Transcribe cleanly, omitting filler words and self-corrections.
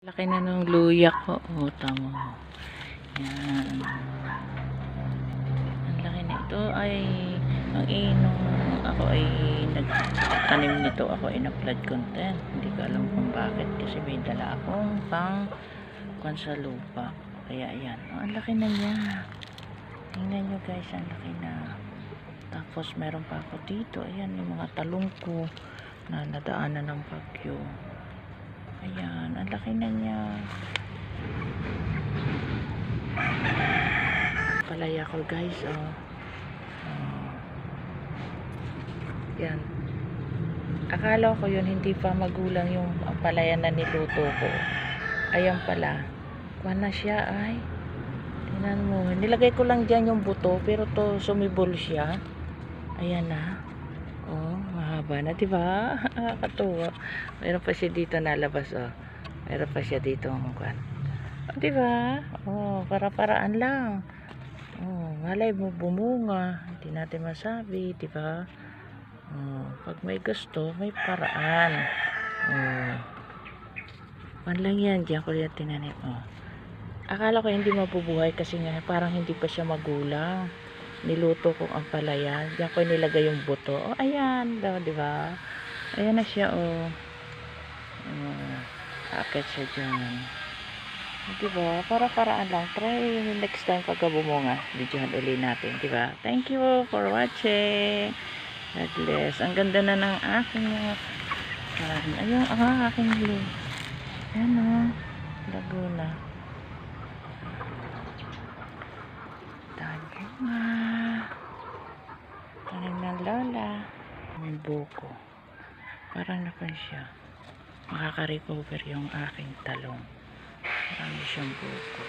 Laki na nung luya ko. O, tama. Yan. Ang laki na ito ay nung ako ay nagtanim nito, ako ay na-flood content. Hindi ko alam kung bakit kasi may dala akong pang sa lupa. Kaya ayan. Oh, ang laki na niya. Tingnan nyo guys, ang laki na. Tapos meron pa ako dito. Ayan, yung mga talong ko na nadaanan ng bagyo. Ayan, ang laki na niya. Palaya ko guys, oh. Yan. Akala ko yun, hindi pa magulang yung palaya na niluto ko. Ayan pala. Kuha na siya ay. Tingnan mo. Nilagay ko lang dyan yung buto, pero to sumibol siya. Ayan na. Oh, mahaba na, diba? Nakakatuwa. Meron pa siya dito nalabas, oh. Meron pa siya dito ang kuwan. Oh, diba? Oh, para-paraan lang. Oh, malay mo bumunga. Hindi natin masabi, diba? Oh, pag may gusto, may paraan. Oh. Man lang yan, diyan ko yan tinanim. Oh. Akala ko hindi mabubuhay kasi nga parang hindi pa siya magulang. Niluto ko ang palaya. Diyan ko nilagay yung buto. Oh, ayan daw, diba? Ayan na siya, oh. Oh, akit siya dyan. Diba? Para-paraan lang. Try next time pagka bumunga. Videohan uli natin, diba? Thank you for watching. God bless. Ang ganda na ng aking mga ayun, aking blue. Ayan o. Laguna. Laguna. Tanim ng lola. May buko. Parang napan siya. Makaka-recover yung aking talong. Marami siyang buko.